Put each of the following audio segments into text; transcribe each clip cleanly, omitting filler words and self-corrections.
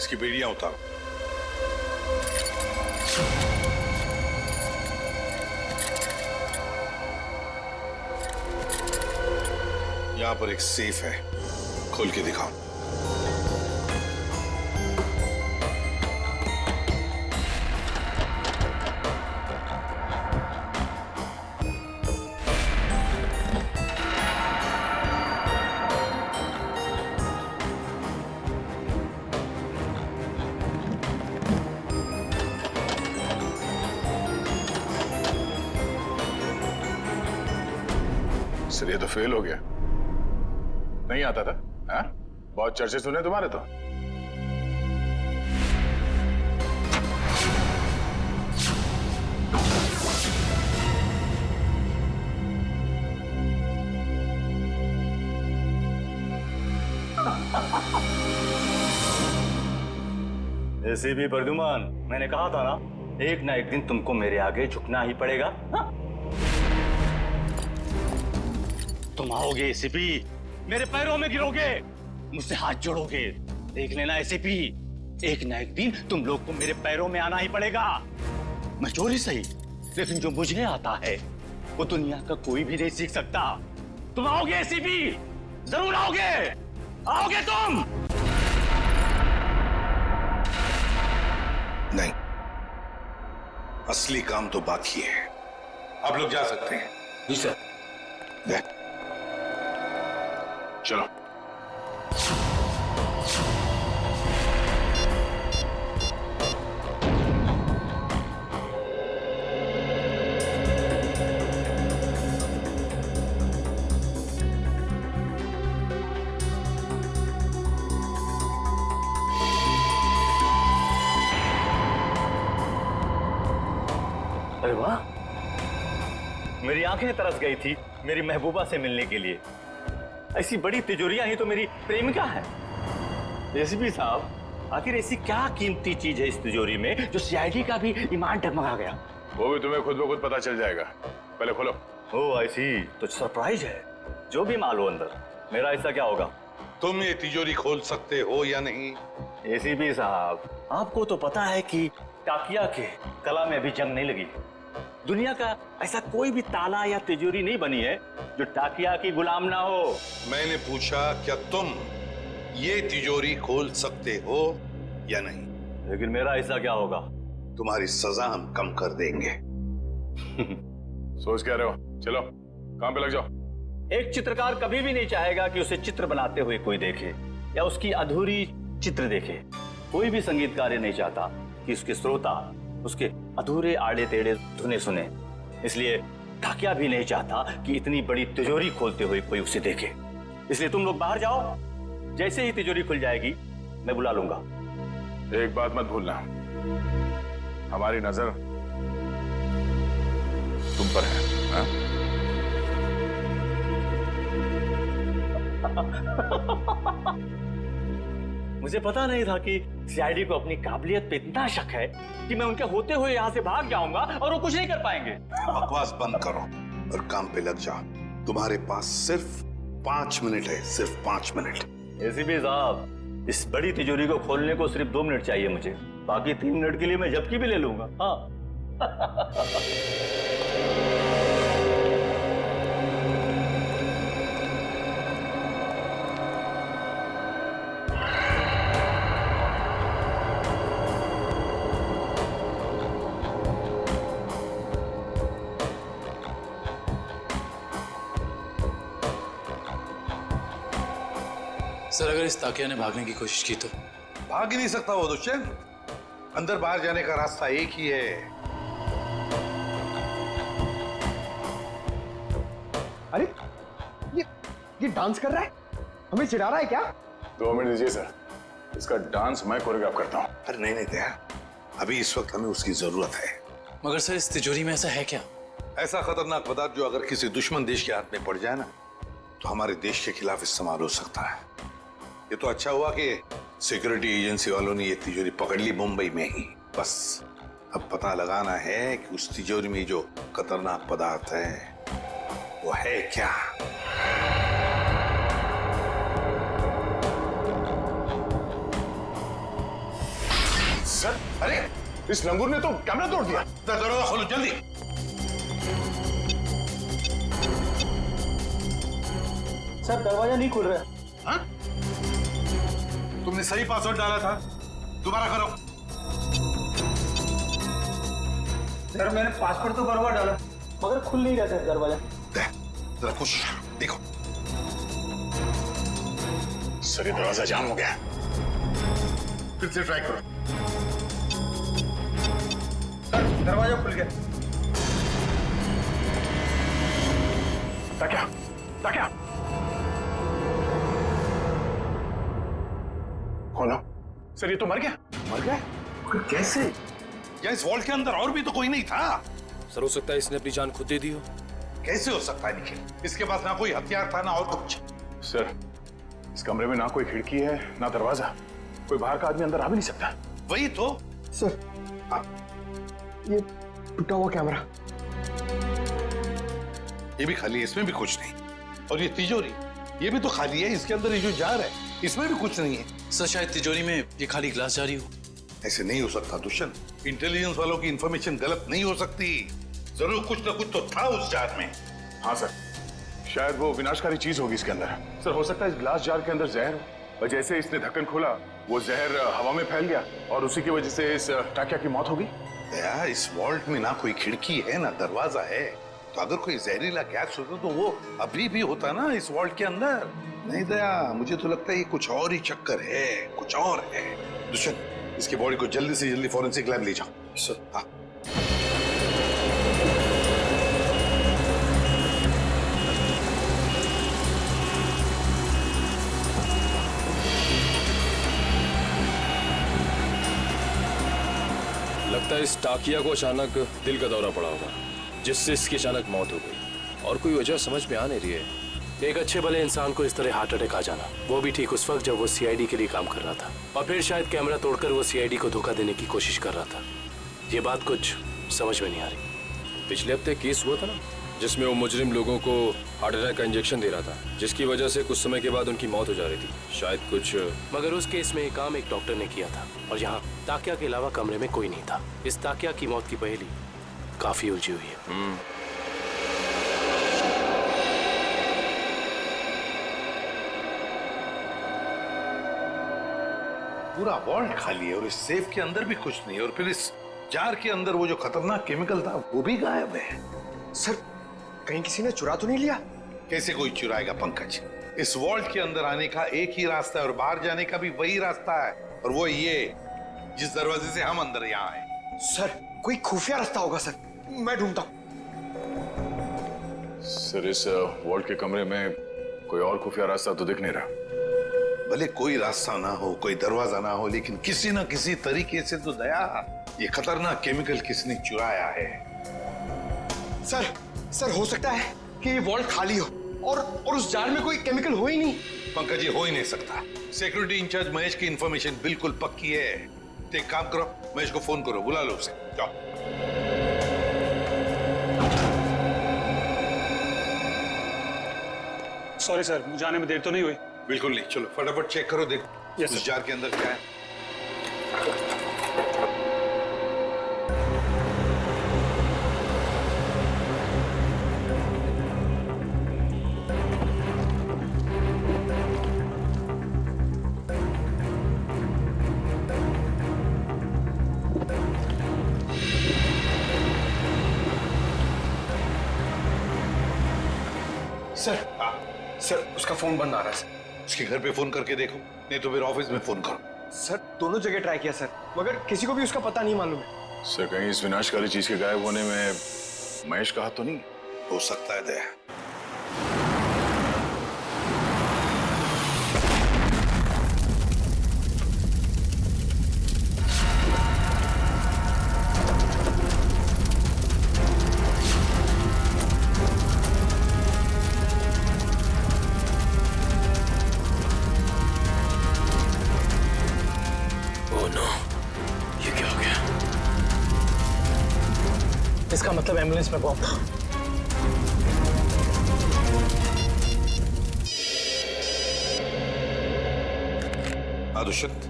इसकी बेड़ियां उतारो। यहां पर एक सेफ है, खोल के दिखाओ। सर ये तो फेल हो गया, नहीं आता था। हाँ? बहुत चर्चे सुने तुम्हारे तो। एसीपी प्रद्युमन, मैंने कहा था ना एक दिन तुमको मेरे आगे झुकना ही पड़ेगा। हा? तुम आओगे एसीपी, मेरे पैरों में गिरोगे, मुझसे हाथ जोड़ोगे। देख लेना एसीपी, एक ना एक दिन तुम लोग को मेरे पैरों में आना ही पड़ेगा। मैं चोरी सही, लेकिन जो मुझे आता है वो दुनिया का कोई भी नहीं सीख सकता। तुम आओगे एसीपी, जरूर आओगे, आओगे तुम। नहीं, असली काम तो बाकी है। आप लोग जा सकते हैं। जी सर। चलो। अरे वाह, मेरी आंखें तरस गई थी मेरी महबूबा से मिलने के लिए। ऐसी बड़ी तिजोरियां ही तो मेरी प्रेमिका है। एसीपी साहब, आखिर ऐसी क्या कीमती चीज है इस तिजोरी में जो सीआईडी का भी ईमान डगमगा गया? वो भी तुम्हें खुद ब खुद पता चल जाएगा, पहले खोलो। ओह आई सी, तो सरप्राइज है। जो भी माल हो अंदर, मेरा ऐसा क्या होगा? तुम ये तिजोरी खोल सकते हो या नहीं? एसीपी साहब, आपको तो पता है कि टाकिया के कला में अभी जंग नहीं लगी। दुनिया का ऐसा कोई भी ताला या तिजोरी नहीं बनी है जो टाकिया की गुलाम ना हो। मैंने पूछा क्या तुम ये तिजोरी खोल सकते हो या नहीं? लेकिन मेरा ऐसा क्या होगा? तुम्हारी सजा हम कम कर देंगे। सोच क्या रहे हो? चलो काम पे लग जाओ। एक चित्रकार कभी भी नहीं चाहेगा कि उसे चित्र बनाते हुए कोई देखे या उसकी अधूरी चित्र देखे। कोई भी संगीतकार ये नहीं चाहता कि उसके श्रोता उसके अधूरे आड़े टेढ़े धुने सुने। इसलिए टाकिया भी नहीं चाहता कि इतनी बड़ी तिजोरी खोलते हुए कोई उसे देखे। इसलिए तुम लोग बाहर जाओ, जैसे ही तिजोरी खुल जाएगी मैं बुला लूंगा। एक बात मत भूलना, हमारी नजर तुम पर है। हा? मुझे पता नहीं था कि सीआईडी को अपनी काबिलियत पे इतना शक है कि मैं उनके होते हुए यहाँ से भाग जाऊंगा और वो कुछ नहीं कर पाएंगे। बकवास बंद करो और काम पे लग जाओ। तुम्हारे पास सिर्फ 5 मिनट है, सिर्फ 5 मिनट। एसीपी साहब, इस बड़ी तिजोरी को खोलने को सिर्फ 2 मिनट चाहिए मुझे, बाकी 3 मिनट के लिए मैं झपकी भी ले लूंगा। हाँ। सर, अगर इस ताकिया ने भागने की कोशिश की तो? भाग ही नहीं सकता वो दुष्यंत। अंदर बाहर जाने का रास्ता एक ही है। अरे ये डांस कर रहा है, हमें चिढ़ा रहा है क्या? 2 मिनट दीजिए सर, इसका डांस मैं कोरियोग्राफ करता हूँ। अरे नहीं दया, अभी इस वक्त हमें उसकी जरूरत है। मगर सर, इस तिजोरी में ऐसा है क्या? ऐसा खतरनाक पदार्थ जो अगर किसी दुश्मन देश के हाथ में पड़ जाए ना तो हमारे देश के खिलाफ इस्तेमाल हो सकता है। ये तो अच्छा हुआ कि सिक्योरिटी एजेंसी वालों ने ये तिजोरी पकड़ ली मुंबई में ही। बस अब पता लगाना है कि उस तिजोरी में जो खतरनाक पदार्थ है वो है क्या। इस लंगूर ने तो कैमरा तोड़ दिया। दरवाजा खोलो जल्दी। सर दरवाजा नहीं खुल रहा है। हाँ? तुमने सही पासवर्ड डाला था, दोबारा करो। सर मैंने पासवर्ड तो बराबर डाला मगर खुल नहीं रहा था दरवाजा। जरा कोशिश देखो। सर ये दरवाजा जाम हो गया। फिर से ट्राई करो। सर दरवाजा खुल गया। ताक्या, ताक्या। खोलो। सर ये तो मर गया। मर गया? कैसे? या इस वॉल्ट के अंदर और भी तो कोई नहीं था। सर हो सकता है इसने अपनी जान खुद दे दी हो। कैसे हो सकता है निखिल? इसके पास ना कोई हथियार था ना और कुछ। सर इस कमरे में ना कोई खिड़की है ना दरवाजा, कोई बाहर का आदमी अंदर आ भी नहीं सकता। वही तो। सर ये टूटा हुआ कैमरा। ये भी खाली है, इसमें भी कुछ नहीं। और ये तिजोरी, ये भी तो खाली है। इसके अंदर ये जो जार है इसमें भी कुछ नहीं है। सर शायद तिजोरी में ये खाली ग्लास जारी हो। ऐसे नहीं हो सकता दुष्यंत। इंटेलिजेंस वालों की इंफॉर्मेशन गलत नहीं हो सकती। जरूर कुछ ना कुछ तो था उस जार में। हाँ सर, शायद वो विनाशकारी चीज होगी इसके अंदर। सर हो सकता है इस ग्लास जार के अंदर जहर हो, और जैसे इसने ढक्कन खोला वो जहर हवा में फैल गया और उसी की वजह से इस टाकिया की मौत हो गई। दया, इस वॉल्ट में ना कोई खिड़की है ना दरवाजा है, तो अगर कोई जहरीला गैस होता तो वो अभी भी होता ना इस वॉल्ट के अंदर। नहीं दया, मुझे तो लगता है ये कुछ और ही चक्कर है, कुछ और है। दुष्यंत, इसकी बॉडी को जल्दी से जल्दी फॉरेंसिक लैब ले जाओ। सर हाँ। लगता है इस टाकिया को अचानक दिल का दौरा पड़ा होगा, जिससे इसकी अचानक मौत हो गई, और कोई वजह समझ में आ नहीं रही है। एक अच्छे भले इंसान को इस तरह हार्ट अटैक आ जाना, वो भी ठीक उस वक्त जब वो सीआईडी के लिए काम कर रहा था, और फिर शायद कैमरा तोड़कर वो सीआईडी को धोखा देने की कोशिश कर रहा था। ये बात कुछ समझ में नहीं आ रही। पिछले हफ्ते केस हुआ था ना, जिसमें वो मुजरिम लोगों को हार्ट अटैक का इंजेक्शन दे रहा था, जिसकी वजह से कुछ समय के बाद उनकी मौत हो जा रही थी शायद कुछ। मगर उस केस में काम एक डॉक्टर ने किया था, और यहाँ ताकिया के अलावा कमरे में कोई नहीं था। इस ताकिया की मौत की पहेली काफी उलझी हुई है। पूरा वॉल्ट खाली है और इस सेफ के अंदर भी कुछ नहीं, और फिर इस जार के अंदर वो जो खतरनाक केमिकल था वो भी गायब है। सर कहीं किसी ने चुरा तो नहीं लिया? कैसे कोई चुराएगा पंकज? इस वॉल्ट के अंदर आने का एक ही रास्ता है और बाहर जाने का भी वही रास्ता है, और वो ये जिस दरवाजे से हम अंदर यहाँ आए। सर कोई खुफिया रास्ता होगा सर, मैं ढूंढता हूँ। सर इस वॉल्ट के कमरे में कोई और खुफिया रास्ता तो दिख नहीं रहा। भले कोई रास्ता ना हो, कोई दरवाजा ना हो, लेकिन किसी ना किसी तरीके से तो दया ये खतरनाक केमिकल किसने चुराया है। सर हो सकता है कि ये वॉल्ट खाली हो और उस जार में कोई केमिकल हो ही नहीं। पंकज, ये हो ही नहीं सकता। सिक्योरिटी इंचार्ज महेश की इंफॉर्मेशन बिल्कुल पक्की है। तो एक काम करो, महेश को फोन करो, बुला लो उसे। जाओ। सॉरी सर, मुझे आने में देर तो नहीं हुई? बिल्कुल नहीं, चलो फटाफट चेक करो, देखो Yes, उस sir. जार के अंदर क्या है। सर उसका फोन बंद आ रहा है सर। उसके घर पे फोन करके देखो, नहीं तो फिर ऑफिस में फोन करो। सर दोनों जगह ट्राई किया सर, मगर किसी को भी उसका पता नहीं मालूम है। सर कहीं इस विनाशकारी चीज के गायब होने में महेश का हाथ तो नहीं? हो सकता है दया। इसका मतलब एम्बुलेंस में बॉम्ब। दुष्यंत,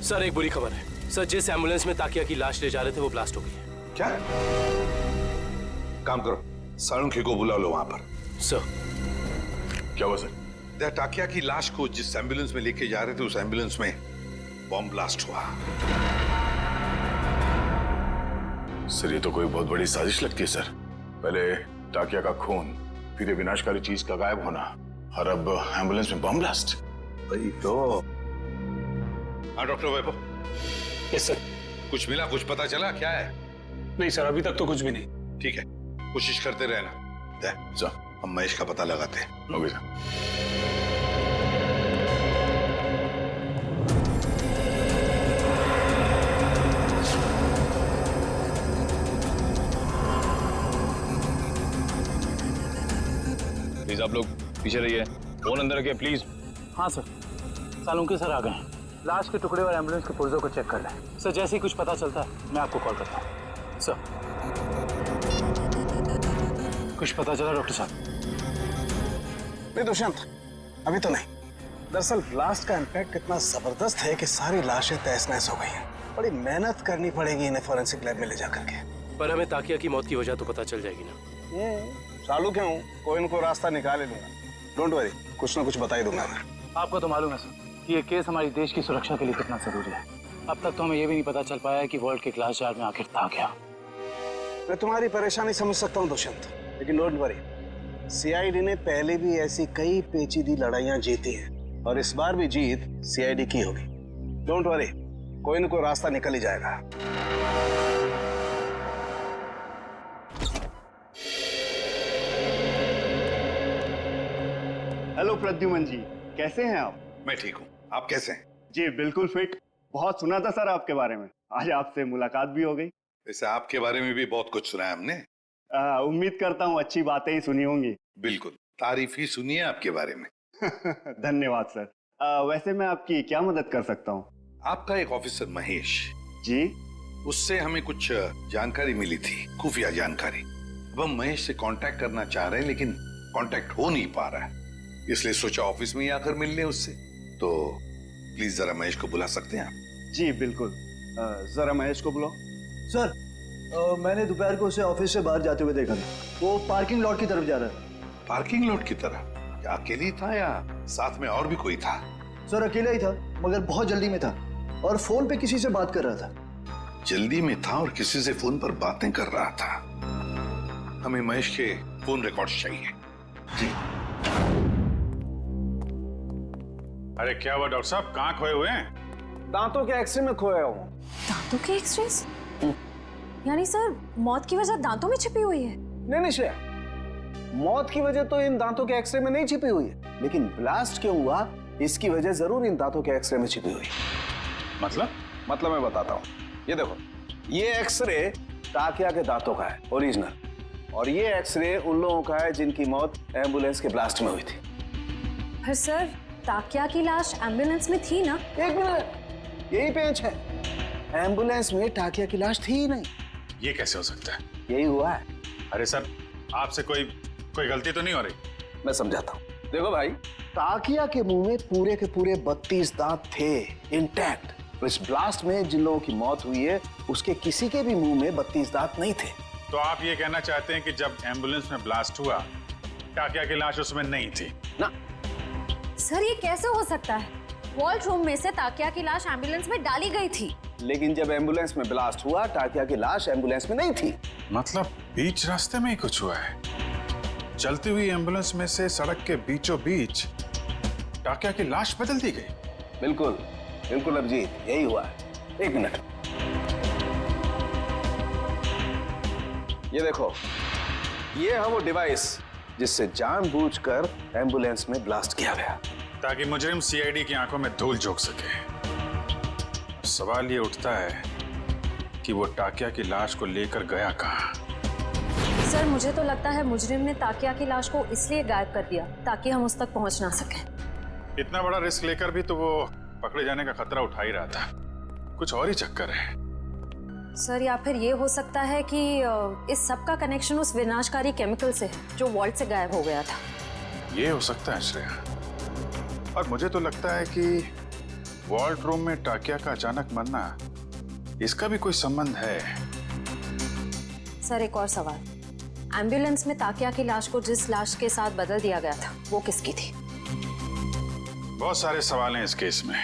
सर एक बुरी खबर है। सर, जिस एम्बुलेंस में ताकिया की लाश ले जा रहे थे वो ब्लास्ट हो गई है। क्या? काम करो, सालुंखे को बुला लो वहां पर। सर। क्या हुआ सर? टाकिया की लाश को जिस एम्बुलेंस में लेके जा रहे थे उस एम्बुलेंस में बॉम्ब ब्लास्ट हुआ। सर, ये तो कोई बहुत बड़ी साजिश लगती है सर। पहले टाकिया का खून, फिर ये विनाशकारी चीज का गायब होना, और अब एम्बुलेंस में बम ब्लास्ट। वही तो। हाँ डॉक्टर वैभव। Yes sir. कुछ मिला, कुछ पता चला क्या है? नहीं सर, अभी तक तो कुछ भी नहीं। ठीक है, कोशिश करते रहना। सर, हम महेश का पता लगाते हैं। Okay sir. प्लीज आप लोग पीछे रहिए, फोन अंदर रखिए प्लीज। हाँ सर, सालुंके सर आ गए हैं। लाश के टुकड़े और एम्बुलेंस के पुर्जों को चेक कर लें। सर, जैसे ही कुछ पता चलता है मैं आपको कॉल करता हूँ। सर, कुछ पता चला डॉक्टर साहब? नहीं दुष्यंत, अभी तो नहीं। दरअसल ब्लास्ट का इम्पैक्ट इतना जबरदस्त है कि सारी लाशें तहस नहस हो गई हैं। बड़ी मेहनत करनी पड़ेगी इन्हें फोरेंसिक लैब में ले जाकर के। पर हमें ताकिया की मौत की वजह तो पता चल जाएगी ना। चालू क्यों? कोई न कोई रास्ता निकाल ही लूंगा। डोंट वरी, कुछ ना कुछ बता ही दूंगा मैं। आपको तो मालूम है सर कि ये केस हमारी देश की सुरक्षा के लिए कितना जरूरी है। अब तक तो हमें ये भी नहीं पता चल पाया कि वर्ल्ड के ग्लास जार में आखिर था क्या। मैं तुम्हारी परेशानी समझ सकता हूँ दुष्यंत, लेकिन डोंट वरी, सीआईडी ने पहले भी ऐसी कई पेचीदी लड़ाइयाँ जीती हैं और इस बार भी जीत सीआईडी की होगी। डोंट वरी, कोई न कोई रास्ता निकल ही जाएगा। हेलो प्रद्युमन जी, कैसे हैं आप? मैं ठीक हूँ, आप कैसे हैं? जी बिल्कुल फिट। बहुत सुना था सर आपके बारे में, आज आपसे मुलाकात भी हो गई। वैसे आपके बारे में भी बहुत कुछ सुना है हमने। उम्मीद करता हूँ अच्छी बातें ही सुनी होंगी। बिल्कुल, तारीफ ही सुनी है आपके बारे में। धन्यवाद सर। वैसे मैं आपकी क्या मदद कर सकता हूँ? आपका एक ऑफिसर महेश जी, उससे हमें कुछ जानकारी मिली थी, खुफिया जानकारी। अब हम महेश से कांटेक्ट करना चाह रहे हैं लेकिन कांटेक्ट हो नहीं पा रहा है, इसलिए सोचा ऑफिस में ही आकर मिल लें उससे। तो प्लीज जरा महेश को बुला सकते हैं आप? जी बिल्कुल, जरा महेश को बुलाओ। सर, मैंने दोपहर को उसे ऑफिस से बाहर जाते हुए देखा था। वो पार्किंग लॉट की तरफ जा रहा था। पार्किंग लॉट की तरफ? क्या अकेले ही था या साथ में और भी कोई था? सर, अकेला ही था, मगर बहुत जल्दी में था और फोन पे किसी से बात कर रहा था। जल्दी में था और किसी से फोन पर बातें कर रहा था। हमें महेश के फोन रिकॉर्ड्स चाहिए। जी। अरे क्या हुआ डॉक्टर साहब, कहाँ खोए हुए हैं? दांतों के एक्सरे में खोया हूँ। दांतों के एक्सरेस? यानी सर मौत की वजह दांतों में छिपी हुई है? नहीं श्रेया, मौत की वजह तो इन दांतों के एक्सरे में नहीं छिपी हुई है, लेकिन ब्लास्ट क्यों हुआ इसकी वजह जरूर इन दांतों के एक्सरे में छिपी हुई है। मतलब मैं बताता हूँ। ये देखो, ये एक्सरे टाकिया के दांतों का है ओरिजिनल, और ये एक्सरे उन लोगों का है जिनकी मौत एम्बुलेंस के ब्लास्ट में हुई थी। फिर सर ताकिया की लाश एम्बुलेंस में थी ना? एक मिनट, यही पेंच है। एम्बुलेंस में टाकिया की लाश थी ही नहीं। ये कैसे हो सकता है? यही हुआ है। अरे सर, आपसे कोई गलती तो नहीं हो रही? मैं समझाता हूँ। देखो भाई, टाकिया के मुंह में पूरे के पूरे 32 दांत थे इंटैक्ट। तो इस ब्लास्ट में जिन लोगों की मौत हुई है उसके किसी के भी मुंह में 32 दांत नहीं थे। तो आप ये कहना चाहते हैं कि जब एम्बुलेंस में ब्लास्ट हुआ टाकिया की लाश उसमें नहीं थी? ना सर, ये कैसे हो सकता है? वॉल्ट रूम में से ताकिया की लाश एम्बुलेंस में डाली गई थी, लेकिन जब एम्बुलेंस में ब्लास्ट हुआ टाकिया की लाश एम्बुलेंस में नहीं थी। मतलब बीच रास्ते में ही कुछ हुआ है। चलती हुई एम्बुलेंस में से सड़क के बीचों बीच टाकिया की लाश बदल दी गई। बिल्कुल बिल्कुल अभिजीत, यही हुआ है। एक मिनट, ये देखो, ये है वो डिवाइस जिससे जानबूझकर एम्बुलेंस में ब्लास्ट किया गया, ताकि मुजरिम सीआईडी की आंखों में धूल झोंक सके। सवाल ये उठता है कि वो टाकिया की लाश को लेकर गया कहाँ? सर मुझे तो लगता है मुजरिम ने ताकिया की लाश को इसलिए गायब कर दिया ताकि हम उस तक पहुंच ना सकें। इतना बड़ा रिस्क लेकर भी तो वो पकड़े जाने का खतरा उठा ही रहा था। कुछ और ही चक्कर है। सर या फिर ये हो सकता है कि इस सब का कनेक्शन उस विनाशकारी केमिकल से जो वॉल्ट से गायब हो गया था। ये हो सकता है श्रेया, और मुझे तो लगता है कि वॉल्ट रूम में टाकिया का अचानक मरना इसका भी कोई संबंध है? सर एक और सवाल, एम्बुलेंस में ताकिया की लाश को जिस लाश के साथ बदल दिया गया था वो किसकी थी? बहुत सारे सवाल हैं इस केस में।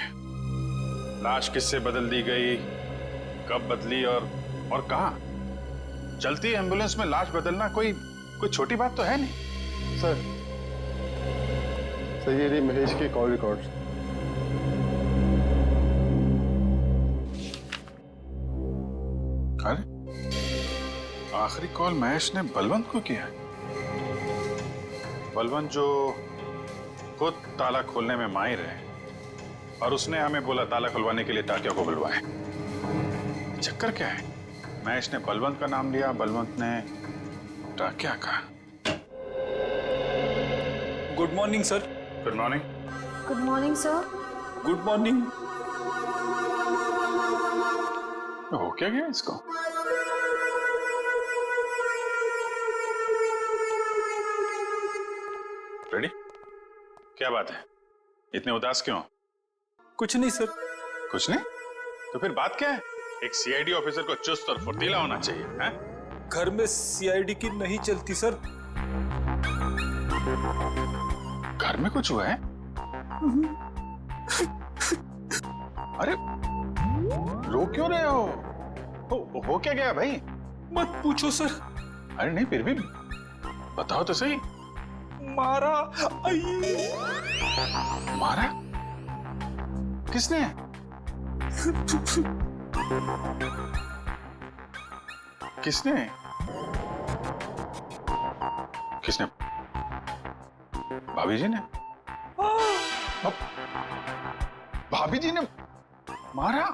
लाश किससे बदल दी गई, कब बदली और कहां? चलती एम्बुलेंस में लाश बदलना कोई छोटी बात तो है नहीं। सर ये रही महेश के कॉल रिकॉर्ड। अरे आखिरी कॉल महेश ने बलवंत को किया। बलवंत जो खुद ताला खोलने में माहिर है और उसने हमें बोला ताला खुलवाने के लिए टाकिया को बुलवाएं। चक्कर क्या है? महेश ने बलवंत का नाम लिया, बलवंत ने टाकिया का। Good morning sir. Good morning. Good morning sir. Good morning. हो क्या गया इसको? रेडी? क्या बात है, इतने उदास क्यों? कुछ नहीं सर। कुछ नहीं? तो फिर बात क्या है? एक सीआईडी ऑफिसर को चुस्त और फुर्तीला होना चाहिए, हैं? घर में सीआईडी की नहीं चलती सर। घर में कुछ हुआ है? अरे रो क्यों रहे हो क्या गया भाई? मत पूछो सर। अरे नहीं, फिर भी बताओ तो सही। मारा। मारा? किसने? किसने? किसने? भाभी जी ने? भाभी जी ने मारा?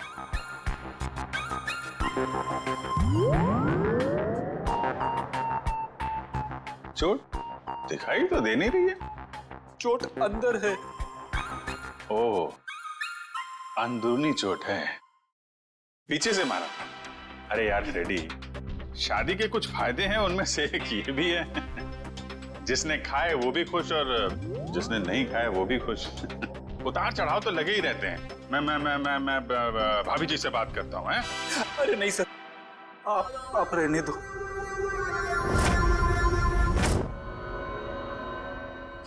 चोट दिखाई तो दे नहीं रही है। चोट अंदर है। ओह, अंदरूनी चोट है, पीछे से मारा। अरे यार रेडी, शादी के कुछ फायदे हैं, उनमें से एक ये भी है, जिसने खाए वो भी खुश और जिसने नहीं खाए वो भी खुश। उतार चढ़ाव तो लगे ही रहते हैं। मैं भाभी जी से बात करता हूँ। अरे नहीं सर, आप रहने दो।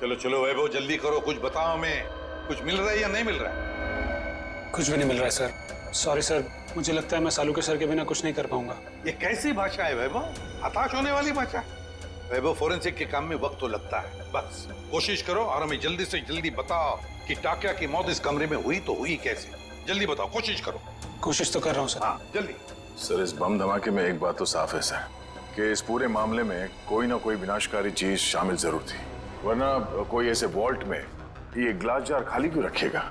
चलो चलो वैभव, जल्दी करो, कुछ बताओ हमें। कुछ मिल रहा है या नहीं मिल रहा है? कुछ भी नहीं मिल रहा है सर। सॉरी सर, मुझे लगता है मैं सालू सर के बिना कुछ नहीं कर पाऊंगा। ये कैसी भाषा है वैभव? हताश होने वाली भाषा। वैभव, फोरेंसिक के काम में वक्त तो लगता है, बस कोशिश करो और हमें जल्दी से जल्दी बताओ कि टाकिया की मौत इस कमरे में हुई तो हुई कैसे। जल्दी बताओ, कोशिश करो। कोशिश तो कर रहा हूँ सर। हाँ जल्दी। सर, इस बम धमाके में एक बात तो साफ है सर, कि इस पूरे मामले में कोई ना कोई विनाशकारी चीज शामिल जरूर थी, वरना कोई ऐसे वॉल्ट में ये ग्लास जार खाली क्यों रखेगा?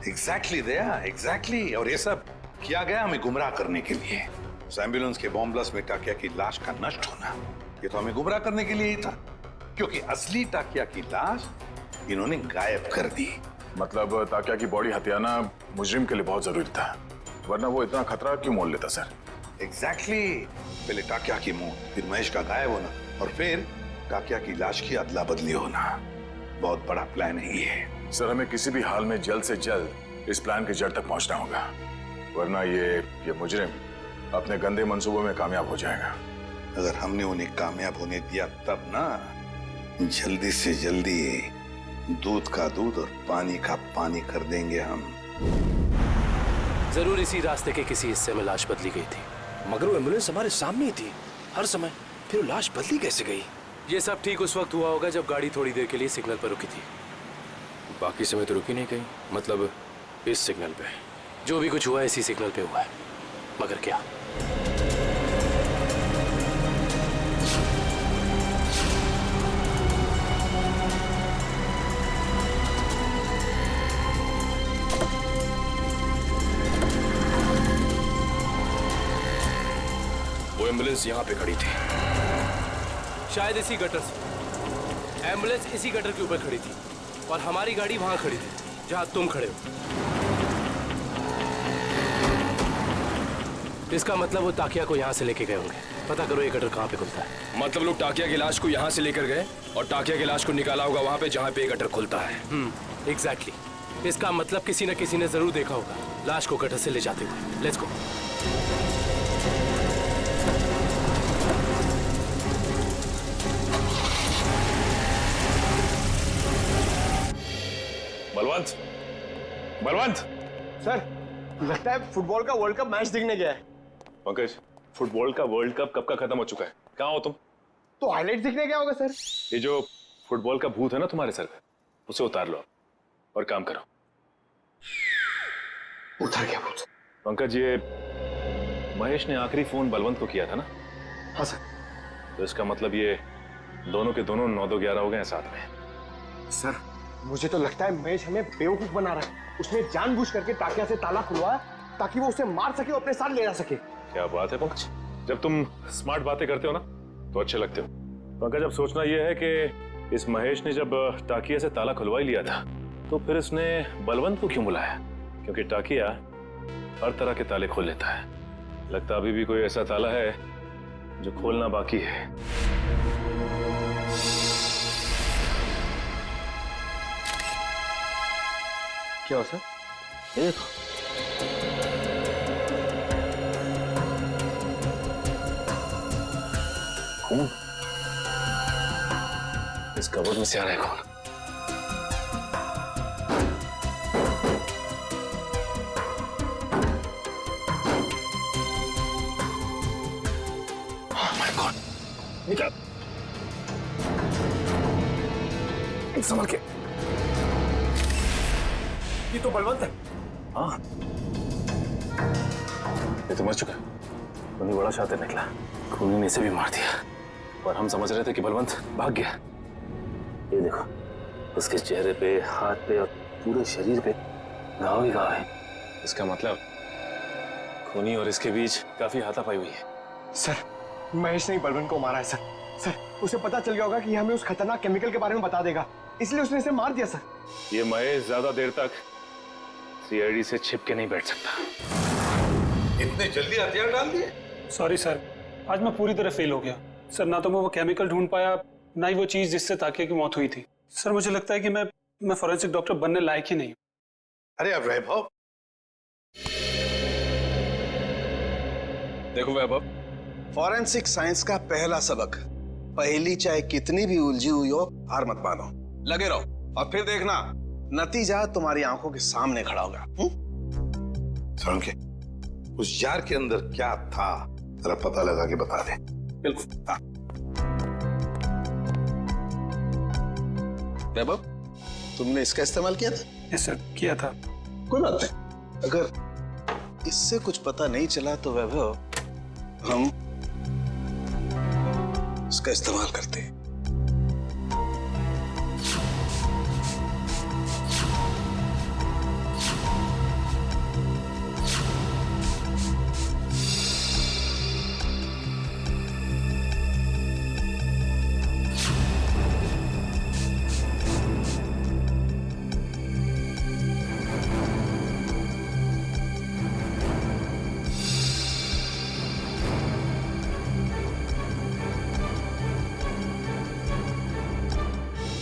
एग्जैक्टली दया, एग्जैक्टली। और ये सब किया गया हमें गुमराह करने के लिए। उस एम्बुलेंस के बॉम्ब ब्लास्ट में टाकिया की लाश का नष्ट होना, ये तो हमें गुमराह करने के लिए ही था, क्योंकि असली टाकिया की लाश इन्होंने गायब कर दी। मतलब टाकिया की बॉडी हथियाना मुजरिम के लिए बहुत जरूरी था, वरना वो इतना खतरा क्यों मोल लेता सर? एग्जैक्टली। पहले टाकिया की मौत, फिर महेश का गायब होना, और फिर टाकिया की लाश की अदला बदली होना। बहुत बड़ा प्लान है ये। सर, हमें किसी भी हाल में जल्द से जल्द इस प्लान की जड़ तक पहुंचना होगा, वरना ये मुजरिम अपने गंदे मंसूबों में कामयाब हो जाएगा। अगर हमने उन्हें कामयाब होने दिया तब ना, जल्दी से जल्दी दूध का दूध और पानी का पानी कर देंगे हम। जरूर इसी रास्ते के किसी हिस्से में लाश बदली गई थी, मगर वो एम्बुलेंस हमारे सामने ही थी हर समय, फिर वो लाश बदली कैसे गई? ये सब ठीक उस वक्त हुआ होगा जब गाड़ी थोड़ी देर के लिए सिग्नल पर रुकी थी। बाकी समय तो रुकी नहीं गई, मतलब इस सिग्नल पे। जो भी कुछ हुआ है इसी सिग्नल पे हुआ है, मगर क्या? वो एम्बुलेंस यहाँ पे खड़ी थी, शायद इसी गटर से। एम्बुलेंस इसी गटर के ऊपर खड़ी थी और हमारी गाड़ी वहां खड़ी थी जहां तुम खड़े हो। इसका मतलब वो टाकिया को यहाँ से लेके गए होंगे। पता करो ये गटर कहाँ पे खुलता है। मतलब लोग टाकिया की लाश को यहाँ से लेकर गए और टाकिया की लाश को निकाला होगा वहां पे जहाँ पे ये गटर खुलता है। एग्जैक्टली। इसका मतलब किसी न किसी ने जरूर देखा होगा लाश को गटर से ले जाते हुए। Let's go. Balwant, Balwant. Sir लगता है फुटबॉल का वर्ल्ड कप मैच देखने गया है। पंकज, फुटबॉल का वर्ल्ड कप कब का खत्म हो चुका है? कहाँ हो तुम? तो हाईलाइट देखने गया होगा सर। ये जो फुटबॉल का भूत है ना तुम्हारे सर पे, उसे उतार लो और काम करो। उतर गया भूत। पंकज, ये महेश ने आखिरी फोन बलवंत को किया था ना? हाँ सर। तो इसका मतलब ये दोनों के दोनों 9-2-11 हो गए हैं साथ में। सर मुझे तो लगता है महेश हमें बेवकूफ बना रहा है। उसने जानबूझ करके टाकिया से ताला खुलवाया ताकि वो उसे मार सके और अपने साथ ले जा सके। क्या बात है पंकज, जब तुम स्मार्ट बातें करते हो ना तो अच्छे लगते हो। पंकज, अब सोचना यह है कि इस महेश ने जब टाकिया से ताला खुलवा ही लिया था तो फिर इसने बलवंत को क्यों बुलाया? क्योंकि टाकिया हर तरह के ताले खोल लेता है। लगता अभी भी कोई ऐसा ताला है जो खोलना बाकी है। क्या हो सर? ये देखो, खून इस कबर्ड में से आ रहा है। खून निकल, संभल के। ये तो बलवंत है। हाँ, ये तो मर चुका। उन्हीं बड़ा शातिर निकला, खूनी ने इसे भी मार दिया। और हम समझ रहे थे कि बलवंत भाग गया। ये देखो, उसके चेहरे पे, हाथ पे और पूरे शरीर पे घाव ही घाव है। इसका मतलब खूनी और इसके बीच काफी हाथापाई हुई है। सर महेश ने ही बलवंत को मारा है सर। सर उसे पता चल गया होगा कि हमें उस खतरनाक केमिकल के बारे में बता देगा, इसलिए उसने इसे मार दिया सर। ये महेश ज्यादा देर तक सीआईडी से छिप के नहीं बैठ सकता। इतने जल्दी हथियार डाल दिए? सॉरी सर, आज मैं पूरी तरह फेल हो गया सर। ना तो मैं वो केमिकल ढूंढ पाया, ना ही वो चीज जिससे ताकिया की मौत हुई थी। सर मुझे लगता है कि मैं फॉरेंसिक डॉक्टर बनने लायक ही नहीं हूँ। अरे अब वैभव, देखो वैभव, फॉरेंसिक साइंस का पहला सबक, पहली चाहे कितनी भी उलझी हुई हो हार मत मानो, लगे रहो और फिर देखना नतीजा तुम्हारी आंखों के सामने खड़ा होगा। सालुंखे, उस जार के अंदर क्या था जरा पता लगा के बता दे। बिल्कुल। हाँ। वैभव, तुमने इसका इस्तेमाल किया था? यस सर, किया था। कोई बात नहीं, अगर इससे कुछ पता नहीं चला तो वैभव हम इसका इस्तेमाल करते हैं।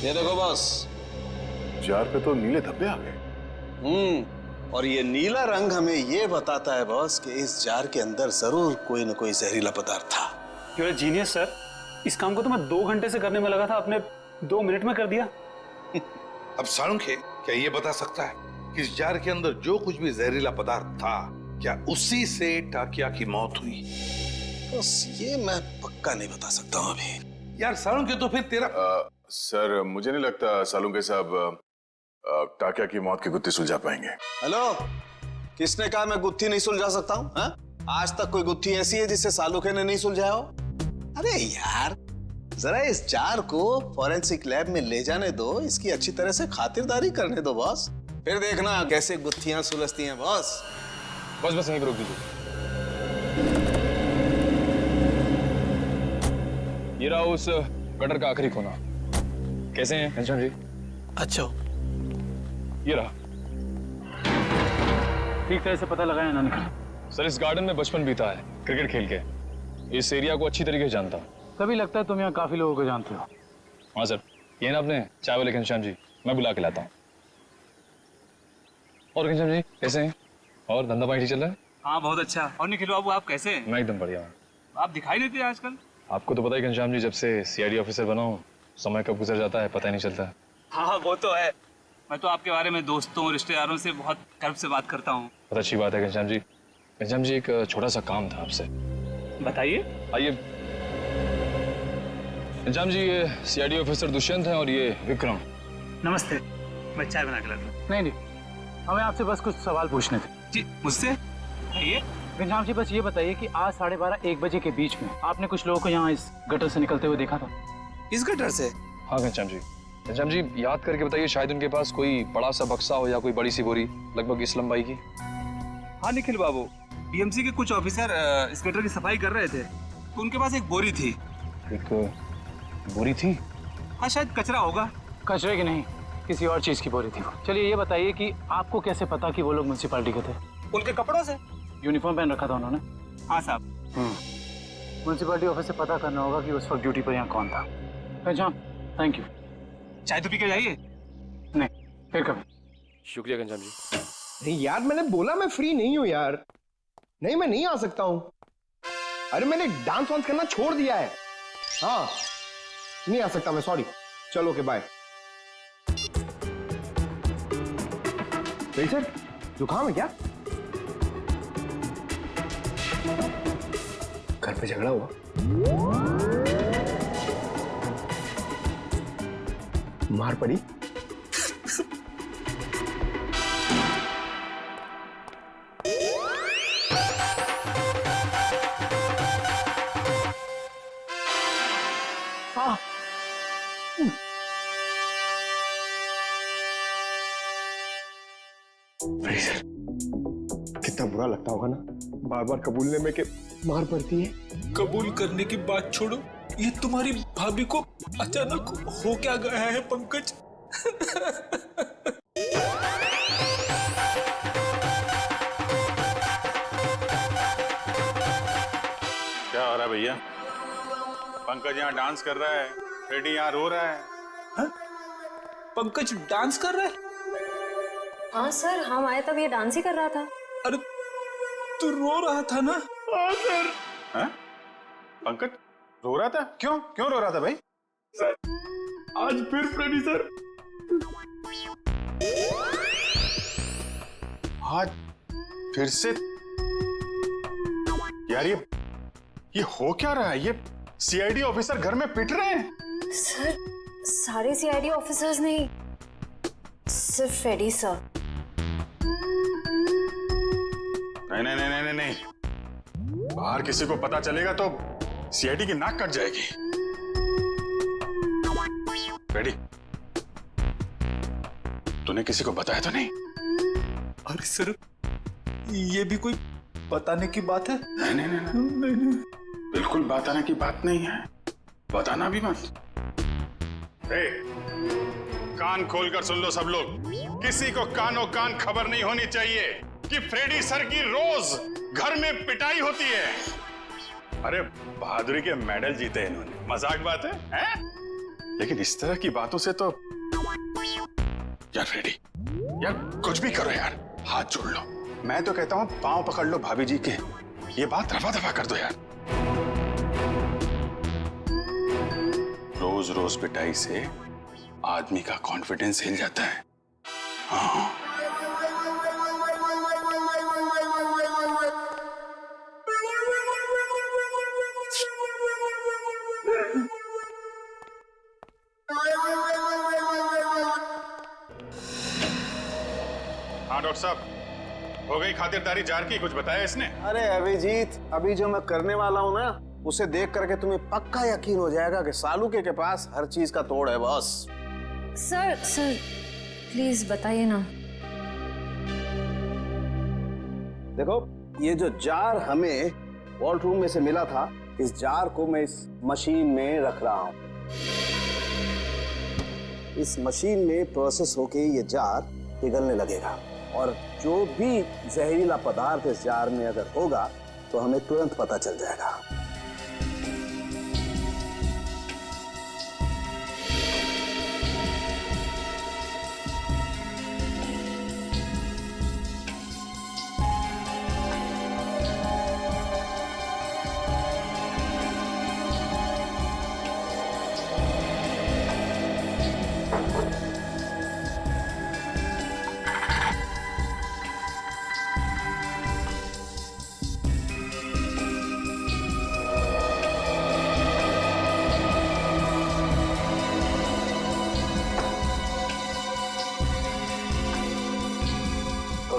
ये देखो बॉस, जार पे तो नीले धब्बे आ गए। और ये नीला रंग हमें ये बताता है बॉस कि इस जार के अंदर जरूर कोई न कोई जहरीला पदार्थ था। You are genius sir. इस काम को तो मैं 2 घंटे से करने में लगा था, आपने 2 मिनट में कर दिया। अब सालुंखे, क्या ये बता सकता है कि इस जार के अंदर जो कुछ भी जहरीला पदार्थ था, क्या उसी से टाकिया की मौत हुई? बस ये मैं पक्का नहीं बता सकता हूँ अभी। यार सालुंखे, तो फिर तेरा सर मुझे नहीं लगता सालुंखे साहब टाकिया की मौत की गुत्थी सुलझा पाएंगे। हेलो, किसने कहा मैं गुत्थी नहीं सुलझा सकता हूँ? आज तक कोई गुत्थी ऐसी है जिससे सालुंखे ने नहीं सुलझाया हो? अरे यार, जरा इस जार को फॉरेंसिक लैब में ले जाने दो, इसकी अच्छी तरह से खातिरदारी करने दो बॉस, फिर देखना कैसे गुत्थियां सुलझती हैं बॉस। बस यहीं पर रोक दीजिए। ये रहा उस गटर का आखिरी कोना। कैसे हैं घनश्याम जी? अच्छा, ये रहा। ठीक तरह से पता लगाया ना निकला। सर, इस गार्डन में बचपन बीता है क्रिकेट खेल के। इस एरिया को अच्छी तरीके से जानता हूँ। तभी लगता है तुम यहाँ काफी लोगों को जानते हो। हाँ सर, ये ना अपने चाय वाले घनश्याम जी, मैं बुला के लाता हूँ। और घनश्याम जी कैसे हैं? और धंधा पानी ठीक चल रहा है? हाँ बहुत अच्छा। और निखिल बाबू आप कैसे हैं? मैं एकदम बढ़िया हूँ। आप दिखाई नहीं देते आजकल। आपको तो पता ही घनश्याम जी, जब से सीआईडी ऑफिसर बना हूँ समय कब गुजर जाता है पता ही नहीं चलता। हाँ वो तो है। मैं तो आपके बारे में दोस्तों रिश्तेदारों से बहुत गर्व से बात करता हूँ। बहुत अच्छी बात है घनश्याम जी। घनश्याम जी, एक छोटा सा काम था आपसे। बताइए। आइए। घनश्याम जी, ये सीआईडी ऑफिसर दुष्यंत हैं और ये विक्रम। नमस्ते। मैं चाय बना के लाता हूँ। नहीं, हमें आपसे बस कुछ सवाल पूछने थे। जी मुझसे? कहिए। घनश्याम जी बस ये बताइए कि आज 12:30-1 बजे के बीच में आपने कुछ लोगों को यहाँ इस गटर से निकलते हुए देखा था? इस गटर से? हाँ घनश्याम जी। घनश्याम जी, याद करके बताइए, शायद उनके पास कोई बड़ा सा बक्सा हो या कोई बड़ी सी बोरी लगभग इस लंबाई की। हाँ निखिल बाबू, बीएमसी के कुछ ऑफिसर इस गटर की सफाई कर रहे थे तो उनके पास एक बोरी थी। एक बोरी थी? हाँ शायद कचरा होगा। कचरे की नहीं, किसी और चीज की बोरी थी वो। चलिए ये बताइए कि आपको कैसे पता कि वो लोग म्युनिसिपैलिटी के थे? उनके कपड़ों से। यूनिफॉर्म पहन रखा था उन्होंने। हाँ साहब। म्युनिसिपैलिटी ऑफिस से पता करना होगा कि उस वक्त ड्यूटी पर यहाँ कौन था। Ghanshyam thank you. चाय तो पी के जाइए। नहीं फिर कभी। शुक्रिया घनश्याम जी। नहीं यार, मैंने बोला मैं फ्री नहीं हूँ यार। नहीं, मैं नहीं आ सकता हूँ। अरे मैंने डांस वांस करना छोड़ दिया है। हाँ नहीं आ सकता मैं, सॉरी। चलो ओके बाय। सर जुकाम है क्या? घर पे झगड़ा हुआ? मार पड़ी? हाँ। सर कितना बुरा लगता होगा ना बार बार कबूलने में कि मार पड़ती है। कबूल करने की बात छोड़ो, ये तुम्हारी भाभी को अचानक हो क्या गया है पंकज? क्या हो रहा है भैया? पंकज यहाँ डांस कर रहा है, फ्रेडी यहाँ रो रहा है। हा? पंकज डांस कर रहा है? हाँ सर, हम आए तब ये डांस ही कर रहा था। अरे तू रो रहा था ना? हाँ सर। हाँ? पंकज रो रहा था? क्यों क्यों रो रहा था भाई? सर आज फिर फ्रेडी सर। आज फिर से? यार ये हो क्या रहा है? ये सीआईडी ऑफिसर घर में पिट रहे हैं। सर सारे सीआईडी ऑफिसर्स नहीं, सिर्फ फ्रेडी सर। नहीं नहीं नहीं नहीं नहीं, बाहर किसी को पता चलेगा तो सीआईडी की नाक कट जाएगी। फ्रेडी, तूने किसी को बताया तो नहीं? अरे सर ये भी कोई बताने की बात है? नहीं नहीं नहीं, नहीं, नहीं। बिल्कुल बताने की बात नहीं है, बताना भी मत। कान खोलकर सुन लो सब लोग, किसी को कानों कान खबर नहीं होनी चाहिए कि फ्रेडी सर की रोज घर में पिटाई होती है। अरे बहादुरी के मेडल जीते इन्होंने, मजाक बात है, हैं? लेकिन इस तरह की बातों से तो यार फ्रेडी, यार कुछ भी करो यार, हाथ जोड़ लो। मैं तो कहता हूं पांव पकड़ लो भाभी जी के, ये बात रफा दफा कर दो यार। रोज रोज पिटाई से आदमी का कॉन्फिडेंस हिल जाता है। हाँ। हाँ डॉक्टर साहब, हो गई खातिरदारी जार की? कुछ बताया इसने? अरे अभिजीत, अभी जो मैं करने वाला हूँ ना, उसे देख करके तुम्हें पक्का यकीन हो जाएगा कि सालुके के पास हर चीज का तोड़ है बॉस। सर सर प्लीज बताइए ना। देखो, ये जो जार हमें वॉल्ट रूम में से मिला था, इस जार को मैं इस मशीन में रख रहा हूँ। इस मशीन में प्रोसेस होके ये जार पिघलने लगेगा और जो भी जहरीला पदार्थ इस जार में अगर होगा तो हमें तुरंत पता चल जाएगा।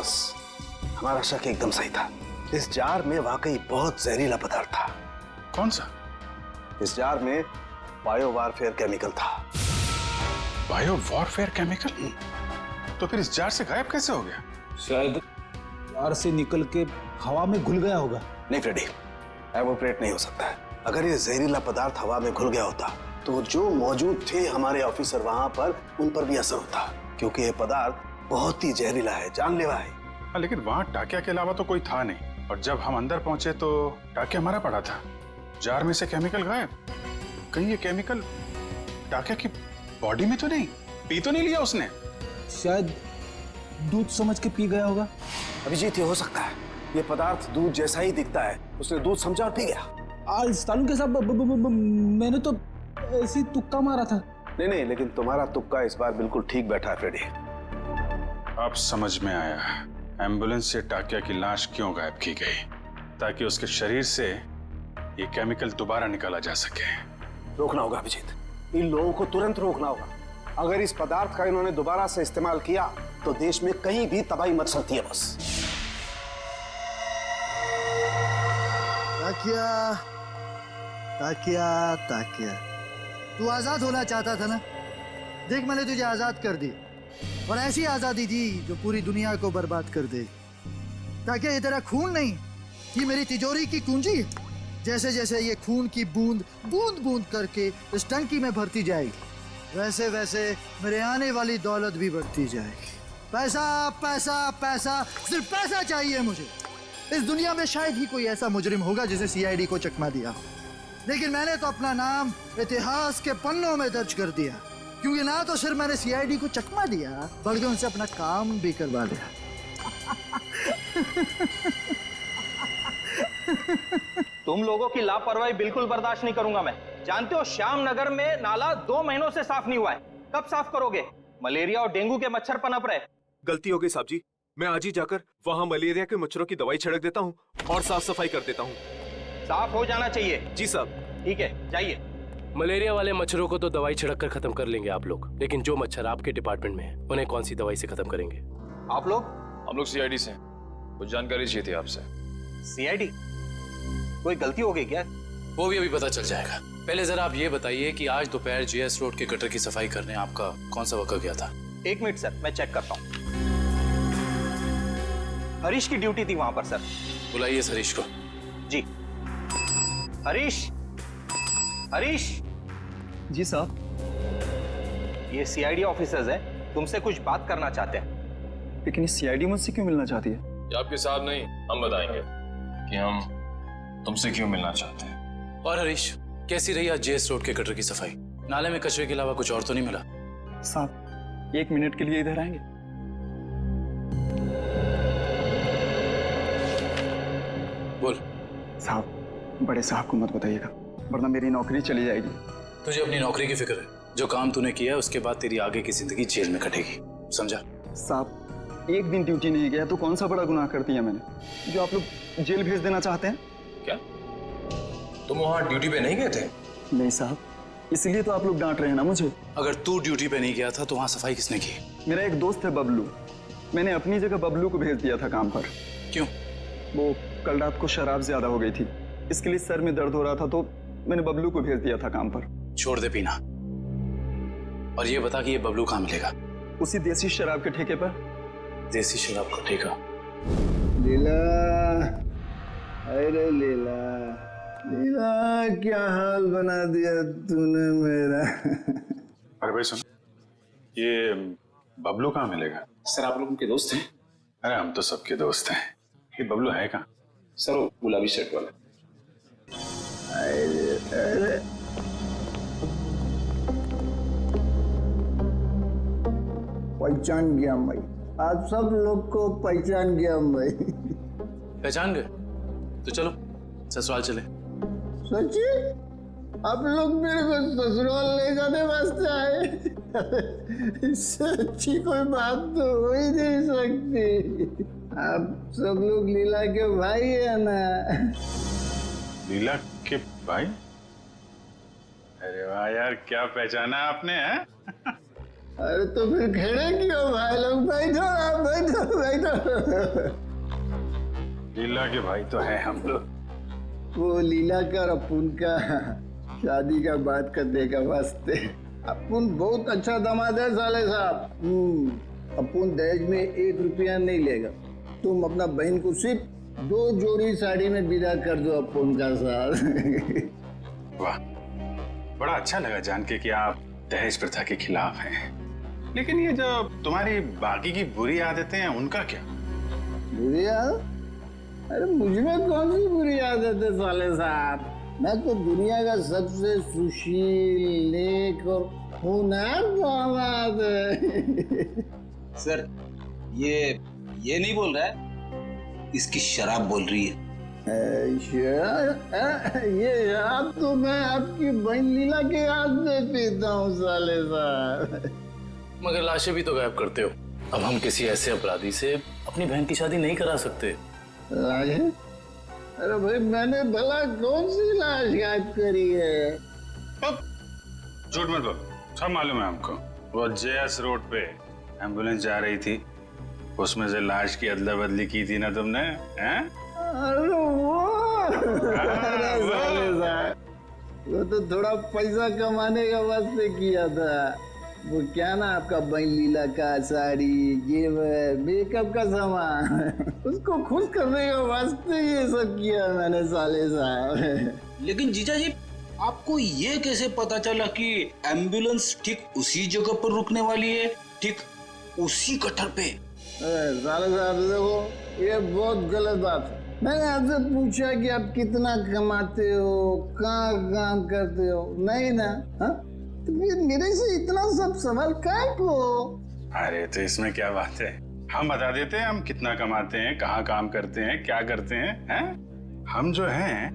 बॉस, हमारा शक एकदम सही था। इस जार में वाकई बहुत जहरीला पदार्थ था। कौन सा? इस जार में बायो वारफेयर केमिकल था। Bio warfare chemical? तो फिर इस जार से गायब कैसे हो गया? शायद जार से निकल के हवा में घुल गया होगा। नहीं फ्रेडी, एवोपरेट नहीं हो सकता है। अगर ये जहरीला पदार्थ हवा में घुल गया होता तो जो मौजूद थे हमारे ऑफिसर वहां पर, उन पर भी असर होता, क्योंकि ये पदार्थ बहुत ही जहरीला है, जानलेवा है। हाँ, लेकिन वहां टाकिया के अलावा तो कोई था नहीं, और जब हम अंदर पहुंचे तो टाकिया मरा पड़ा था। जार में से केमिकल गायब। कहीं ये केमिकल टाकिया की बॉडी में तो नहीं, पी तो नहीं लिया उसने? शायद दूध समझ के पी गया होगा। अभिजीत, ये हो सकता है। ये पदार्थ दूध जैसा ही दिखता है, उसने दूध समझा और पी गया। तालू के साहब, मैंने तो ऐसी तुक्का मारा था। नहीं, लेकिन तुम्हारा तुक्का इस बार बिल्कुल ठीक बैठा है फ्रेडी। अब समझ में आया एम्बुलेंस से टाकिया की लाश क्यों गायब की गई, ताकि उसके शरीर से ये केमिकल दोबारा निकाला जा सके। रोकना होगा अभिजीत, इन लोगों को तुरंत रोकना होगा। अगर इस पदार्थ का इन्होंने दोबारा से इस्तेमाल किया तो देश में कहीं भी तबाही मच सकती है। बस ताकिया, ताकिया, ताकिया, तू आजाद होना चाहता था ना? देख, मैंने तुझे आजाद कर दी, और ऐसी आजादी दी जो पूरी दुनिया को बर्बाद कर दे। ताकिया, ये तेरा खून नहीं, ये मेरी तिजोरी की कुंजी है। जैसे जैसे ये खून की बूंद बूंद बूंद करके इस टंकी में भरती जाएगी, वैसे वैसे मेरे आने वाली दौलत भी बढ़ती जाएगी। पैसा, पैसा, पैसा, सिर्फ पैसा चाहिए मुझे। इस दुनिया में शायद ही कोई ऐसा मुजरिम होगा जिसे सीआईडी को चकमा दिया हो, लेकिन मैंने तो अपना नाम इतिहास के पन्नों में दर्ज कर दिया, क्योंकि ना तो सिर्फ मैंने सीआईडी को चकमा दिया, बल्कि उनसे अपना काम भी करवा लिया। तुम लोगों की लापरवाही बिल्कुल बर्दाश्त नहीं करूंगा मैं। जानते हो, श्यामनगर में नाला 2 महीनों से साफ नहीं हुआ है। कब साफ करोगे? मलेरिया और डेंगू के मच्छर पनप रहे। गलती हो गई साहब जी, मैं आज ही जाकर वहाँ मलेरिया के मच्छरों की दवाई छिड़क देता हूँ और साफ सफाई कर देता हूँ। साफ हो जाना चाहिए। जी साहब। ठीक है, जाइए। मलेरिया वाले मच्छरों को तो दवाई छिड़क कर खत्म कर लेंगे आप लोग, लेकिन जो मच्छर आपके डिपार्टमेंट में है उन्हें कौन सी दवाई से खत्म करेंगे? आप लोग? हम लोग सीआईडी से, कुछ जानकारी चाहिए थी आपसे। सीआईडी? कोई गलती हो गई क्या? वो भी अभी पता चल जाएगा। पहले जरा आप ये बताइए कि आज दोपहर जीएस रोड के गटर की सफाई करने आपका कौन सा वक्त गया था? 1 मिनट सर, मैं चेक करता हूँ। हरीश की ड्यूटी थी वहां पर सर। बुलाइए इस हरीश को। जी। हरीश, हरीश। जी साहब। ये सीआईडी ऑफिसर्स हैं, तुमसे कुछ बात करना चाहते हैं। लेकिन सीआईडी मुझसे क्यों मिलना चाहती है? ये आपके साहब नहीं, हम बताएंगे कि हम तुमसे क्यों मिलना चाहते हैं। और हरीश, कैसी रही आज जीएस रोड के गटर की सफाई? नाले में कचरे के अलावा कुछ और तो नहीं मिला? साहब, 1 मिनट के लिए इधर आएंगे? बोल। साहब, बड़े साहब को मत बताइएगा, वरना मेरी नौकरी चली जाएगी। तुझे अपनी नौकरी की फिक्र है? जो काम तूने किया है उसके बाद तेरी आगे की जिंदगी जेल में कटेगी, समझा? साहब, 1 दिन ड्यूटी नहीं गया तो कौन सा बड़ा गुनाह कर दिया मैंने, जो आप लोग जेल भेज देना चाहते हैं? क्या तुम वहां ड्यूटी पे नहीं गए थे? नहीं साहब, इसलिए तो आप लोग डांट रहे हैं ना मुझे। अगर तू ड्यूटी पे नहीं गया था तो वहां सफाई किसने की? मेरा एक दोस्त है बबलू, मैंने अपनी जगह बबलू को भेज दिया था काम पर। क्यों? वो कल रात को शराब ज्यादा हो गई थी, इसके लिए सर में दर्द हो रहा था, तो मैंने बबलू को भेज दिया था काम पर। छोड़ दे पीना, और ये बता कि ये बबलू कहाँ मिलेगा? उसी देसी शराब के ठेके पर। देसी शराब का ठेका? लीला, अरे लीला, लीला, क्या हाल बना दिया तूने मेरा। अरे भाई सुन, ये बबलू कहाँ मिलेगा? सर, आप लोग उनके दोस्त हैं? अरे हम तो सबके दोस्त हैं। ये बबलू है कहाँ? सर, वो गुलाबी शर्ट वाला। अरे अरे, पहचान गया भाई, आप सब लोग को पहचान गया भाई। पहचान गए? तो चलो ससुराल चले। सच्ची? आप लोग मेरे को ससुराल ले जाने वास्ते आए? इससे अच्छी कोई बात तो हो ही नहीं सकती। आप सब लोग लीला के भाई है ना? लीला के भाई? अरे वाह यार, क्या पहचाना आपने? है अरे तो फिर खड़े क्यों भाई लोग, बैठो आप, बैठो लीला के भाई तो है हम लोग। वो लीला का और अपुन का शादी का बात करने का वास्ते। अपुन बहुत अच्छा दामाद है साले साहब। अपुन दहेज में 1 रुपया नहीं लेगा। तुम अपना बहन को सिर्फ 2 जोड़ी साड़ी में विदा कर दो अपुन का साथ। वाह, बड़ा अच्छा लगा जान के कि आप दहेज प्रथा के खिलाफ हैं। लेकिन ये जो तुम्हारी बाकी की बुरी आदतें हैं उनका क्या? बुरी आदत? अरे मुझमें कौन सी बुरी आदत है साले साहब? मैं तो दुनिया का सबसे सुशील, नेक और होनहार दामाद है। सर ये नहीं बोल रहा है, इसकी शराब बोल रही है। ये शराब तो मैं आपकी बहन लीला के हाथ में पीता हूँ साले साहब। मगर लाशें भी तो गायब करते हो। अब हम किसी ऐसे अपराधी से अपनी बहन की शादी नहीं करा सकते। लाशें? अरे भाई मैंने भला कौन सी लाश गायब करी है? झूठ मत बोलो, सब मालूम है हमको। वो जेएस रोड पे एम्बुलेंस जा रही थी, उसमें से लाश की अदला बदली की थी ना तुमने, हैं? अरे साले साहब, वो तो थोड़ा पैसा कमाने का वास्ते किया था। वो क्या ना आपका बहन लीला का साड़ी, जेवर, मेकअप का सामान, उसको खुश करने का वास्ते ये सब किया मैंने साले साहब। लेकिन जीजा जी, आपको ये कैसे पता चला कि एम्बुलेंस ठीक उसी जगह पर रुकने वाली है, ठीक उसी कटर पे? साले साहब देखो, ये बहुत गलत बात है। मैंने आपसे पूछा कि आप कितना कमाते हो, कहाँ काम करते हो, नहीं ना? हाँ, तो फिर मेरे से इतना सब सवाल काय को? अरे तो इसमें क्या बात है, हम बता देते हैं हम कितना कमाते हैं, कहाँ काम करते हैं, क्या करते हैं? हम जो हैं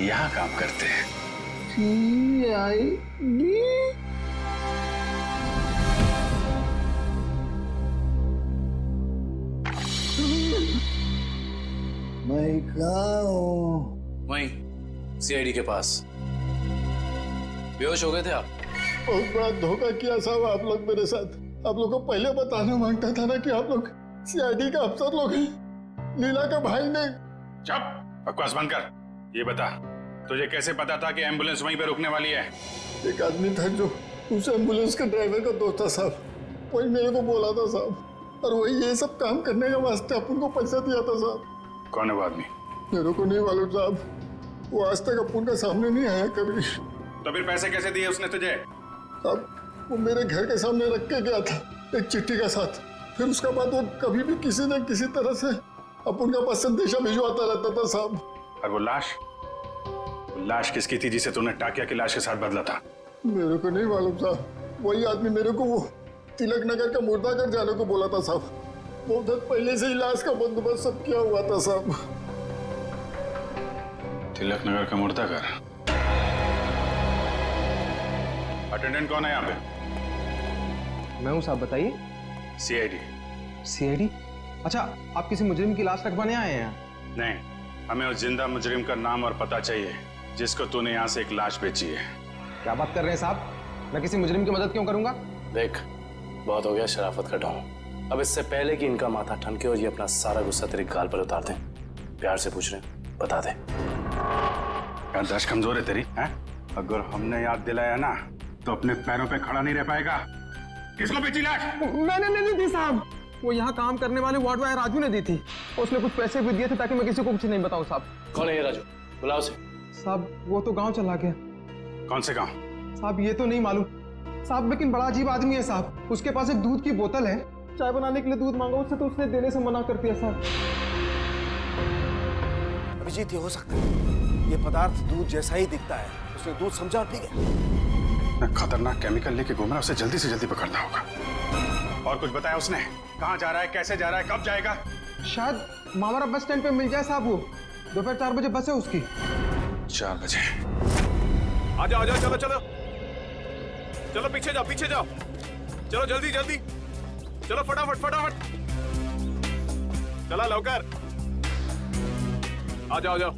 यहाँ काम करते हैं। CID? मैं कहाँ हूँ? वहीं सीआईडी के पास। बेहोश हो गए थे आप? बहुत बड़ा धोखा किया साहब आप लोग मेरे साथ। आप लोग को पहले बताना मांगता था ना कि आप लोग सीआईडी का अफसर लोग हैं। लीला का भाई ने। चुप, बकवास बंद कर। ये बता, तुझे कैसे पता था कि एम्बुलेंस वहीं पे रुकने वाली है? एक आदमी था जो उस एम्बुलेंस के ड्राइवर का दोस्त था साहब, वही मेरे को बोला था साहब, और वही ये सब काम करने के वास्ते अपन को पैसा दिया था साहब। कौन है वो आदमी? मेरे को नहीं मालूम साहब, वो आज तक अपन का सामने नहीं आया कभी। तो फिर पैसे कैसे दिए उसने तुझे? अब वो मेरे घर के सामने रख के गया था एक चिट्ठी के साथ। फिर उसके बाद वो कभी भी किसी न किसी तरह से अपन के पास संदेशा भिजवाता रहता था साहब। और वो लाश किसकी थी जिसे तूने टाकिया की लाश के साथ बदला था? मेरे को नहीं मालूम साहब, वही आदमी मेरे को वो तिलक नगर का मुर्दाघर जाने को बोला था साहब। बहुत दिन पहले से ही लाश का बंदोबस्त सब किया हुआ था साहब। तिलक नगर का मुर्दाघर? अटेंडेंट कौन है यहाँ पे? मैं हूँ साहब, बताइए। सीआईडी। सीआईडी? अच्छा, आप किसी मुजरिम की लाश रखवाने आए हैं? नहीं, हमें उस जिंदा मुजरिम का नाम और पता चाहिए जिसको तूने यहाँ से एक लाश बेची है। क्या बात कर रहे हैं साहब, मैं किसी मुजरिम की मदद क्यों करूंगा? देख, बहुत हो गया शराफत का ढोंग। अब इससे पहले कि इनका माथा ठनके और ये अपना सारा गुस्सा तेरे गाल पर उतार दें, प्यार से पूछ रहे हैं, बता दे। याददाश्त कमजोर है तेरी, हैं? अगर हमने याद दिलाया ना तो अपने पैरों पे खड़ा नहीं रह पाएगा। किसको बेची लाश? मैंने नहीं दी साहब, वो यहाँ काम करने वाले वार्ड बॉय राजू ने दी थी। उसने कुछ पैसे भी दिए थे ताकि मैं किसी को कुछ नहीं बताऊं साहब। कौन है ये राजू? बुलाओ उसे। साहब वो तो गांव चला गया। कौन से गांव? साहब ये तो नहीं मालूम साहब, लेकिन बड़ा अजीब आदमी है साहब। उसके पास एक दूध की बोतल है, चाय बनाने के लिए दूध मांगा उससे तो उसने देने से मना कर दिया साहब। अभिजीत, ये हो सकता है ये पदार्थ दूध जैसा ही दिखता है, उसने दूध समझा और पी गया। खतरनाक केमिकल लेके घूम रहा है, उसे जल्दी से जल्दी पकड़ना होगा। और कुछ बताया उसने? कहाँ जा रहा है, कैसे जा रहा है, कब जाएगा? शायद मामारा बस स्टैंड पे मिल जाए साहब। वो दोपहर 4 बजे बस है उसकी। 4 बजे? आ जाओ, चलो चलो चलो, पीछे जाओ, पीछे जाओ, चलो जल्दी जल्दी, चलो फटाफट फटाफट, चला लवकर, आ जाओ, जाओ।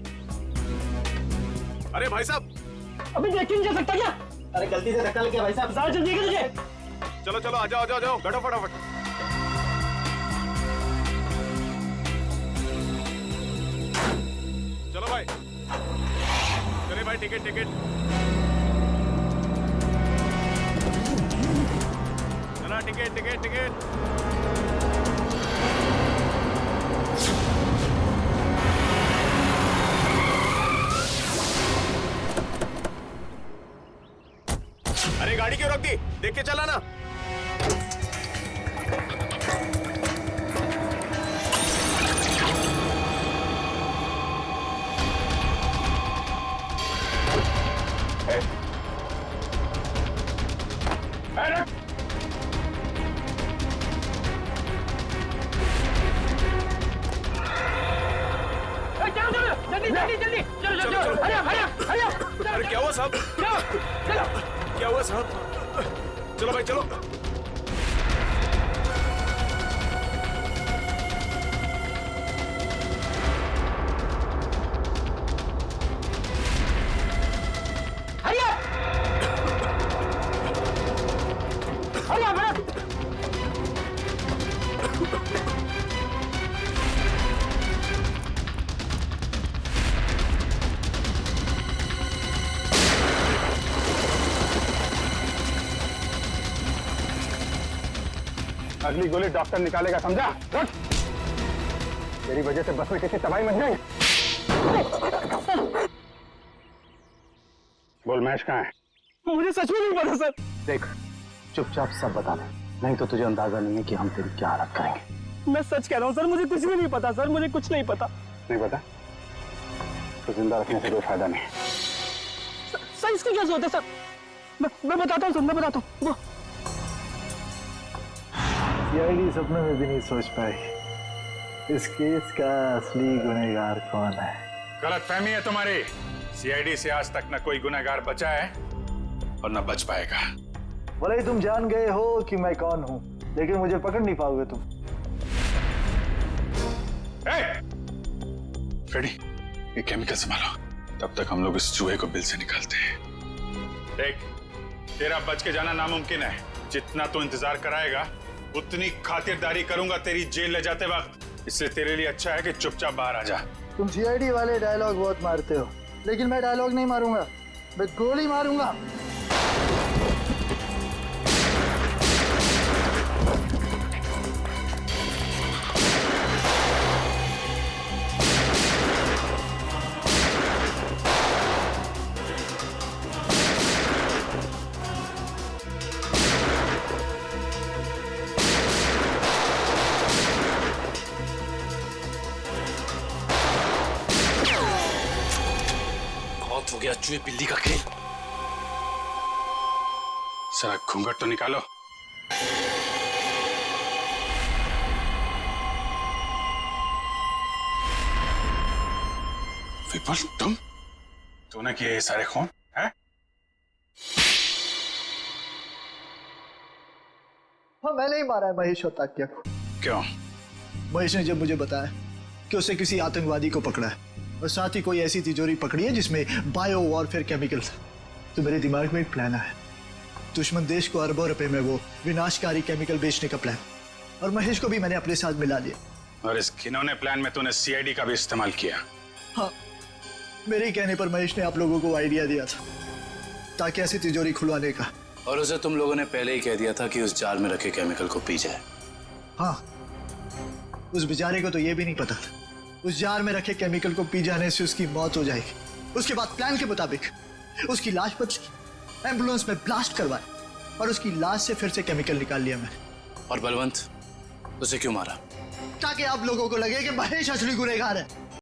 अरे भाई साहब, अभी देख नहीं जा सकता क्या? अरे गलती से धक्का लग गया भाई साहब। जल्दी तुझे। चलो चलो, आ जाओ, आ जाओ, बैठो फटाफट। Ticket ticket. चला टिकट टिकट टिकट। अरे गाड़ी क्यों रोक दी? देख के चला ना। अरे क्या हुआ साहब? क्या हुआ साहब? चलो भाई चलो। अगली गोली डॉक्टर निकालेगा, समझा? रख। तेरी वजह से बस में किसी तबाही मच जाएंगे। बोल महेश कहाँ है? मुझे सच में नहीं पता सर। देख, चुपचाप सब बता दे, नहीं तो तुझे अंदाजा नहीं है कि हम तेरी क्या हालत करेंगे। मैं सच कह रहा हूँ सर, मुझे कुछ भी नहीं पता सर, मुझे कुछ नहीं पता। नहीं पता? तो जिंदा रखने से कोई फायदा नहीं। सर इसकी क्या जरूरत है सर? मैं बताता हूँ सर, मैं बताता हूँ। सीआईडी सपने में भी नहीं सोच पाई इस केस का असली गुनहगार कौन है। गलतफहमी है तुम्हारी। सीआईडी से आज तक न कोई गुनहगार बचा है और न बच पाएगा। भले ही तुम जान गए हो कि मैं कौन हूं, लेकिन मुझे पकड़ नहीं पाओगे तुम। फ्रेडी, ये केमिकल संभालो, तब तक हम लोग इस चूहे को बिल से निकालते हैं। देख, तेरा बच के जाना नामुमकिन है। जितना तू इंतजार कराएगा उतनी खातिरदारी करूंगा तेरी जेल ले जाते वक्त। इसलिए तेरे लिए अच्छा है कि चुपचाप बाहर आ जा। तुम सीआईडी वाले डायलॉग बहुत मारते हो, लेकिन मैं डायलॉग नहीं मारूंगा, मैं गोली मारूंगा। हो गया चूहे बिल्ली का खेल। सारा घूंघट तो निकालो। विपुल, तूने किए ये सारे खून है? हाँ, मैंने ही मारा है महेश और ताकिया को। क्यों? महेश ने जब मुझे बताया कि उसे किसी आतंकवादी को पकड़ा है और साथ ही कोई ऐसी तिजोरी पकड़ी है जिसमें बायो वॉरफेयर केमिकल था, तो मेरे दिमाग में एक प्लान आया। दुश्मन देश को अरबों रुपए में वो विनाशकारी केमिकल बेचने का प्लान, और महेश को भी मैंने अपने साथ मिला लिया। और इस घिनौने प्लान में तूने सीआईडी का भी इस्तेमाल किया? हाँ, मेरे ही कहने पर महेश ने आप लोगों को आइडिया दिया था ताकि ऐसी तिजोरी खुलवाने का। और उसे तुम लोगों ने पहले ही कह दिया था कि उस जार में रखे केमिकल को पी जाए। हाँ, उस बेचारे को तो ये भी नहीं पता था उस जार में रखे केमिकल को पी जाने से उसकी मौत हो जाएगी। उसके बाद प्लान के मुताबिक उसकी लाश बदली, एम्बुलेंस में ब्लास्ट करवाए और उसकी लाश से फिर से केमिकल निकाल लिया मैंने। और बलवंत, उसे क्यों मारा? ताकि आप लोगों को लगे कि महेश असली गुनहगार है।